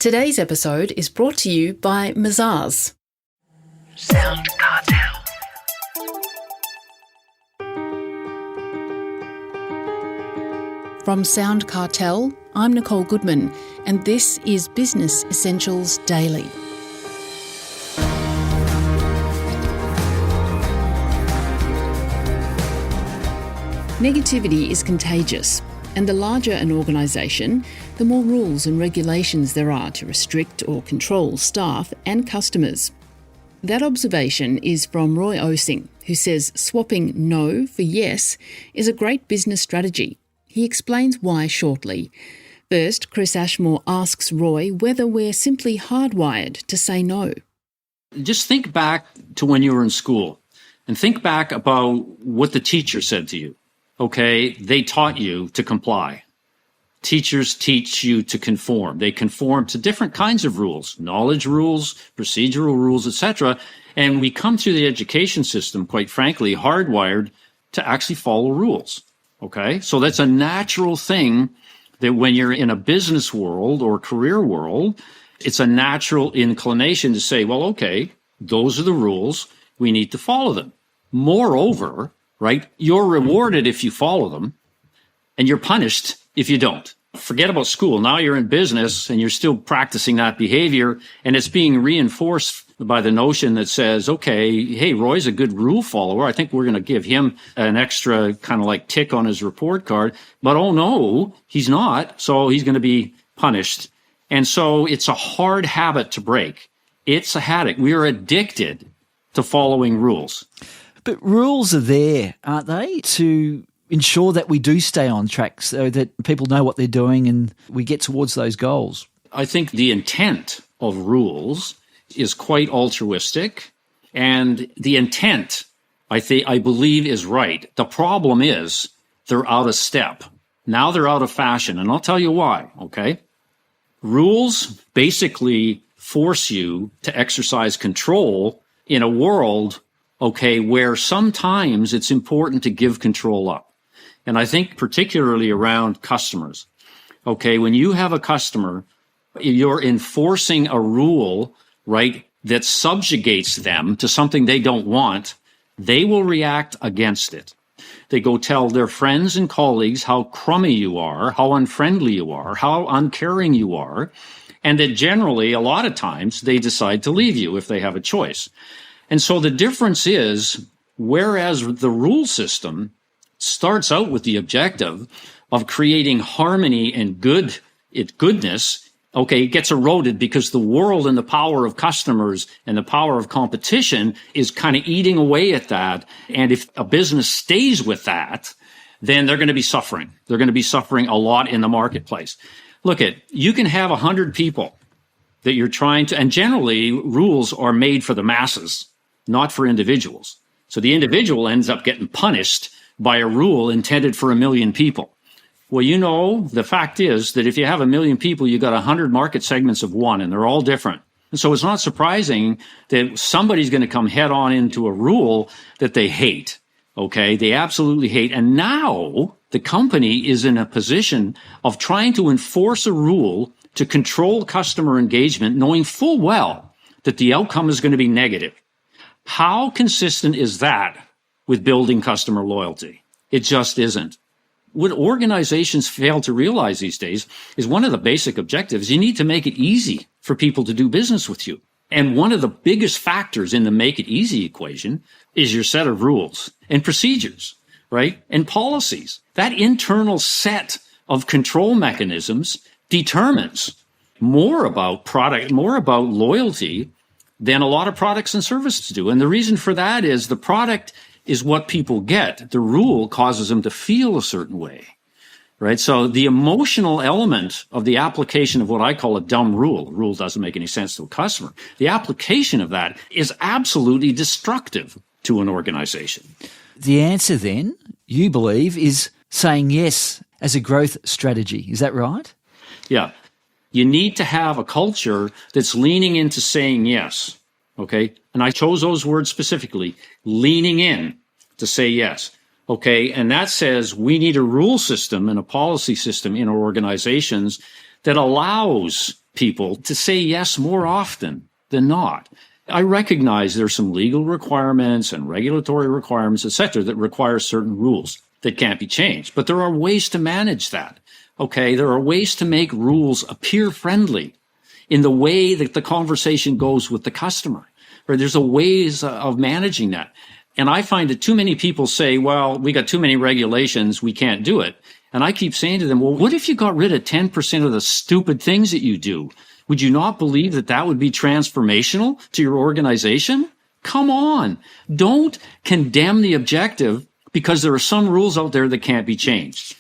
Today's episode is brought to you by Mazars. SoundCartel. From SoundCartel, I'm Nicole Goodman, and this is Business Essentials Daily. Negativity is contagious, and the larger an organisation, the more rules and regulations there are to restrict or control staff and customers. That observation is from Roy Osing, who says swapping no for yes is a great business strategy. He explains why shortly. First, Chris Ashmore asks Roy whether we're simply hardwired to say no. Just think back to when you were in school and think back about what the teacher said to you. Okay, they taught you to comply. Teachers teach you to conform. They conform to different kinds of rules, knowledge rules, procedural rules, etc. And we come through the education system, quite frankly, hardwired to actually follow rules. Okay, so that's a natural thing that when you're in a business world or career world, it's a natural inclination to say, well, okay, those are the rules. We need to follow them. Moreover, right, you're rewarded if you follow them, and you're punished if you don't. Forget about school. Now you're in business, and you're still practicing that behavior, and it's being reinforced by the notion that says, okay, hey, Roy's a good rule follower. I think we're going to give him an extra kind of like tick on his report card. But oh no, he's not. So he's going to be punished. And so it's a hard habit to break. It's a habit. We are addicted to following rules. But rules are there, aren't they, to ensure that we do stay on track so that people know what they're doing and we get towards those goals? I think the intent of rules is quite altruistic, and the intent, I believe, is right. The problem is they're out of step. Now they're out of fashion, and I'll tell you why, okay? Rules basically force you to exercise control in a world, okay, where sometimes it's important to give control up. And I think particularly around customers. Okay, when you have a customer, you're enforcing a rule, right, that subjugates them to something they don't want, they will react against it. They go tell their friends and colleagues how crummy you are, how unfriendly you are, how uncaring you are, and that generally, a lot of times, they decide to leave you if they have a choice. And so the difference is, whereas the rule system starts out with the objective of creating harmony and goodness, okay, it gets eroded because the world and the power of customers and the power of competition is kind of eating away at that. And if a business stays with that, then they're going to be suffering. They're going to be suffering a lot in the marketplace. Look you can have 100 people that you're trying to, and generally rules are made for the masses, not for individuals. So the individual ends up getting punished by a rule intended for 1 million people. Well, the fact is that if you have 1 million people, you got 100 market segments of one, and they're all different. And so it's not surprising that somebody's going to come head on into a rule that they hate. Okay, they absolutely hate. And now the company is in a position of trying to enforce a rule to control customer engagement, knowing full well that the outcome is going to be negative. How consistent is that with building customer loyalty? It just isn't. What organizations fail to realize these days is one of the basic objectives. You need to make it easy for people to do business with you. And one of the biggest factors in the make it easy equation is your set of rules and procedures, right? And policies. That internal set of control mechanisms determines more about product, more about loyalty than a lot of products and services do. And the reason for that is the product is what people get. The rule causes them to feel a certain way, right? So the emotional element of the application of what I call a dumb rule, a rule doesn't make any sense to a customer. The application of that is absolutely destructive to an organization. The answer then, you believe, is saying yes as a growth strategy. Is that right? Yeah. You need to have a culture that's leaning into saying yes, okay? And I chose those words specifically, leaning in to say yes, okay? And that says we need a rule system and a policy system in our organizations that allows people to say yes more often than not. I recognize there's some legal requirements and regulatory requirements, et cetera, that require certain rules that can't be changed. But there are ways to manage that. Okay, there are ways to make rules appear friendly in the way that the conversation goes with the customer. Or there's a ways of managing that. And I find that too many people say, well, we got too many regulations, we can't do it. And I keep saying to them, well, what if you got rid of 10% of the stupid things that you do? Would you not believe that that would be transformational to your organization? Come on. Don't condemn the objective because there are some rules out there that can't be changed.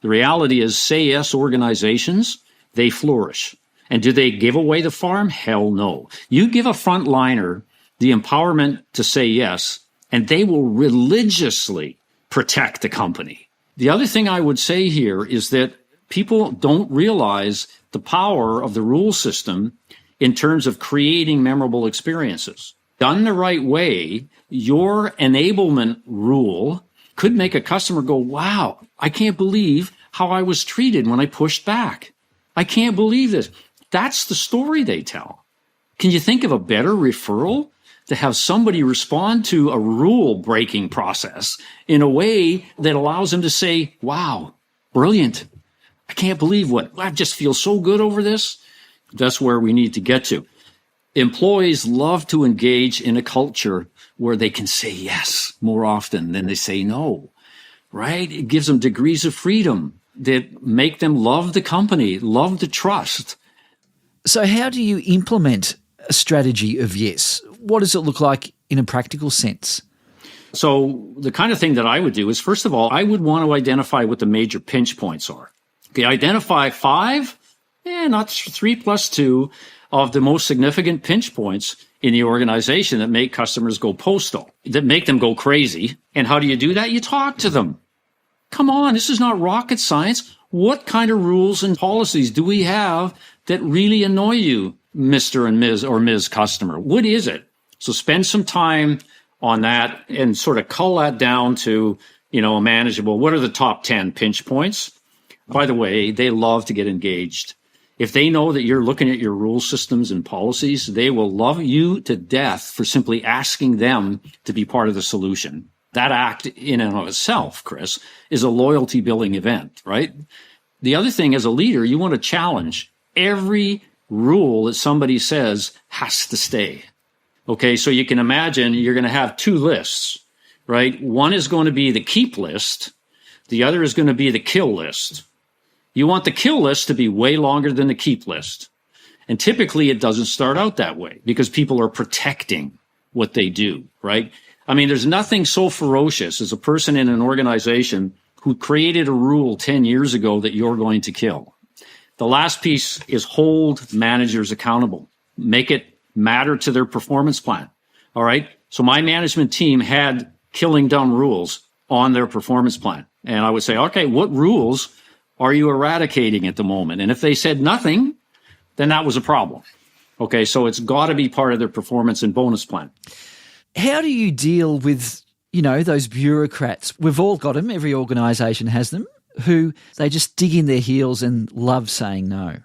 The reality is, say yes organizations, they flourish. And do they give away the farm? Hell no. You give a frontliner the empowerment to say yes, and they will religiously protect the company. The other thing I would say here is that people don't realize the power of the rule system in terms of creating memorable experiences. Done the right way, your enablement rule could make a customer go, wow, I can't believe how I was treated when I pushed back. I can't believe this. That's the story they tell. Can you think of a better referral to have somebody respond to a rule breaking process in a way that allows them to say, wow, brilliant. I can't believe I just feel so good over this. That's where we need to get to. Employees love to engage in a culture where they can say yes more often than they say no, right? It gives them degrees of freedom that make them love the company, love the trust. So how do you implement a strategy of yes? What does it look like in a practical sense? So the kind of thing that I would do is, first of all, I would want to identify what the major pinch points are. Okay, identify 5, not 3 plus 2 of the most significant pinch points in the organization that make customers go postal, that make them go crazy. And how do you do that? You talk to them. Come on, this is not rocket science. What kind of rules and policies do we have that really annoy you, Mr. and Ms. or Ms. customer? What is it? So spend some time on that and sort of cull that down to, a manageable. What are the top 10 pinch points? By the way, they love to get engaged. If they know that you're looking at your rule systems and policies, they will love you to death for simply asking them to be part of the solution. That act in and of itself, Chris, is a loyalty building event, right? The other thing, as a leader, you want to challenge every rule that somebody says has to stay. Okay, so you can imagine you're going to have 2 lists, right? One is going to be the keep list. The other is going to be the kill list. You want the kill list to be way longer than the keep list. And typically it doesn't start out that way because people are protecting what they do, right? I mean, there's nothing so ferocious as a person in an organization who created a rule 10 years ago that you're going to kill. The last piece is hold managers accountable. Make it matter to their performance plan. All right. So my management team had killing dumb rules on their performance plan. And I would say, okay, what rules are you eradicating at the moment? And if they said nothing, then that was a problem. Okay. So it's got to be part of their performance and bonus plan. How do you deal with, those bureaucrats? We've all got them. Every organisation has them, who they just dig in their heels and love saying no.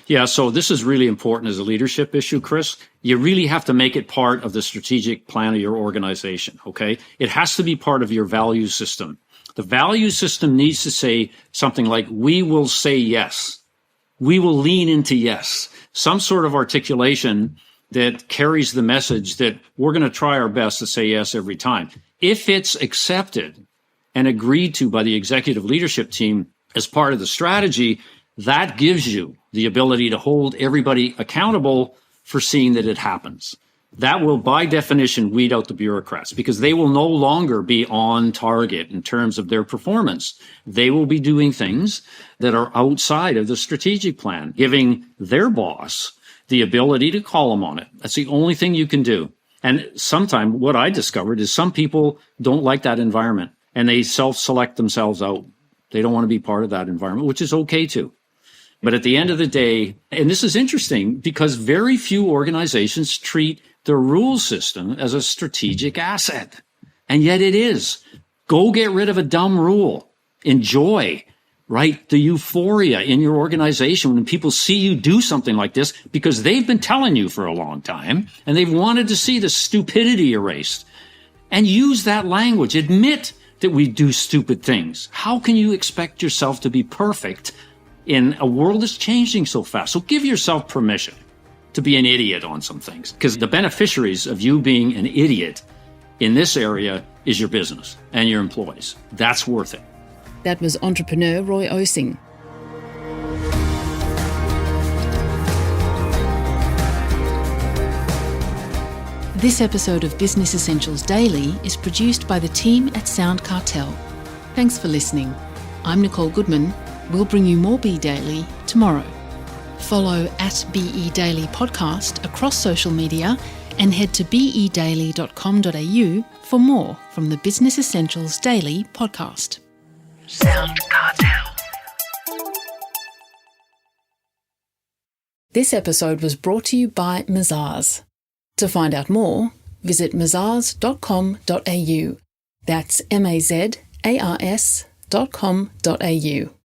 Yeah, so this is really important as a leadership issue, Chris. You really have to make it part of the strategic plan of your organization, okay? It has to be part of your value system. The value system needs to say something like, we will say yes. We will lean into yes. Some sort of articulation that carries the message that we're going to try our best to say yes every time. If it's accepted and agreed to by the executive leadership team as part of the strategy, that gives you the ability to hold everybody accountable for seeing that it happens. That will, by definition, weed out the bureaucrats because they will no longer be on target in terms of their performance. They will be doing things that are outside of the strategic plan, giving their boss the ability to call them on it. That's the only thing you can do. And sometimes what I discovered is some people don't like that environment and they self-select themselves out. They don't want to be part of that environment, which is okay too. But at the end of the day, and this is interesting because very few organizations treat the rule system as a strategic asset. And yet it is. Go get rid of a dumb rule. Enjoy, right? The euphoria in your organization when people see you do something like this because they've been telling you for a long time and they've wanted to see the stupidity erased. And use that language. Admit that we do stupid things. How can you expect yourself to be perfect in a world that's changing so fast? So give yourself permission to be an idiot on some things, because the beneficiaries of you being an idiot in this area is your business and your employees. That's worth it. That was entrepreneur Roy Osing. This episode of Business Essentials Daily is produced by the team at SoundCartel. Thanks for listening. I'm Nicole Goodman. We'll bring you more Be Daily tomorrow. Follow at BE Daily Podcast across social media and head to bedaily.com.au for more from the Business Essentials Daily podcast. SoundCartel. This episode was brought to you by Mazars. To find out more, visit mazars.com.au. That's mazars.com.au.